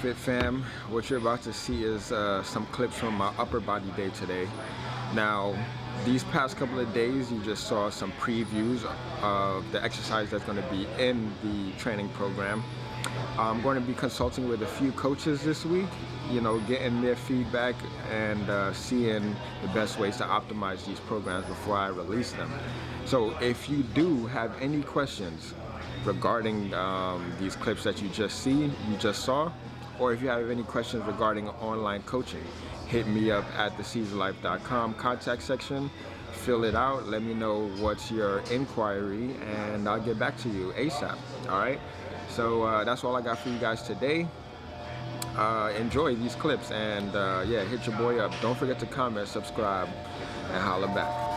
Fit fam, what you're about to see is some clips from my upper body day today. Now, these past couple of days you just saw some previews of the exercise that's going to be in the training program. I'm going to be consulting with a few coaches this week, you know, getting their feedback and seeing the best ways to optimize these programs before I release them. So if you do have any questions regarding these clips that you just saw, or if you have any questions regarding online coaching, hit me up at theseasonlife.com contact section, fill it out, let me know what's your inquiry, and I'll get back to you ASAP. All right, so that's all I got for you guys today. Enjoy these clips, and yeah, hit your boy up. Don't forget to comment, subscribe, and holla back.